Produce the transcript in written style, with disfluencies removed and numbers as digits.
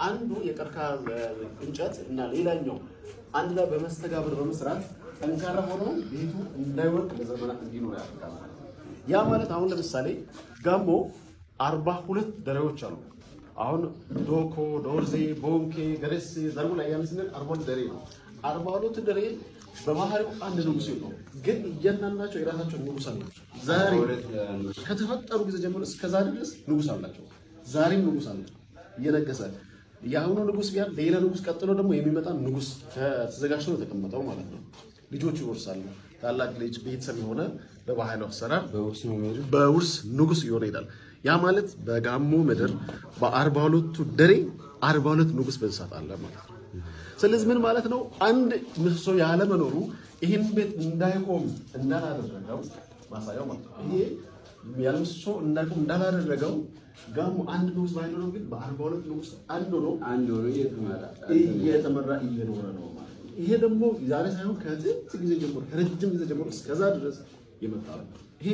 አንዱ የቀርካ እንጨት እና ሌላኛው አንድ ላይ በመስተጋብር በመስራት ጠንካራ ሆኖ ቤቱ እንዳይወድቅ ለዘመናት እንዲኖር ያደርጋል። ያ ማለት አሁን ለምሳሌ ጋሞ 42 ደሬዎች አሉ። አሁን ዶኮ፣ ዶርዜ፣ ቦንኬ፣ ገረሴ፣ ዘርቡ ላይ ያን ስንል 42 ደሬ ነው። 42 ደሬ በባህሪው አንድ ንጉስ ነው፣ ግን እያንዳንዳቸው የራሳቸው ንጉስ አላቸው። ዛሬ ከተፈጠሩ ጊዜ ጀምሮ እስከዛ ድረስ ንጉስ አላቸው። ዛሬም ንጉስ አለ እየነገሰ ያሁኑ ንጉስ ቢያል ሌላ ንጉስ ቀጥሎ ደግሞ የሚመጣ ንጉስ ተዘጋጅቶ ነው የተቀመጠው ማለት ነው። ልጆቹ ይወርሳሉ። ታላቅ ልጅ ቤተሰብ የሆነ በባህሉ አሰራር በውርስ ንጉስ ይሆነ ይላል። ያ ማለት በጋሞ ምድር በ42ቱ ደሬ 42 ንጉስ በዛት አለ ማለት ነው። ስለዚህ ምን ማለት ነው? አንድ ምሰሶ ያለ መኖሩ ይሄን ቤት እንዳይቆም እንዳላደረገው ማሳያው ማለት ነው። ይሄ ያለ ምሰሶ እንዳይቆም እንዳላደረገው ጋሞ አንድ ንጉስ ባይኖረው ግን በ42 ንጉስ አንድ ሆኖ እየተመራ እየኖረ ነው ማለት ነው። ይሄ ደግሞ ዛሬ ሳይሆን ከጥንት ጊዜ ጀምሮ ከረጅም ጊዜ ጀምሮ እስከዛ ድረስ የመጣ ነው። ይሄ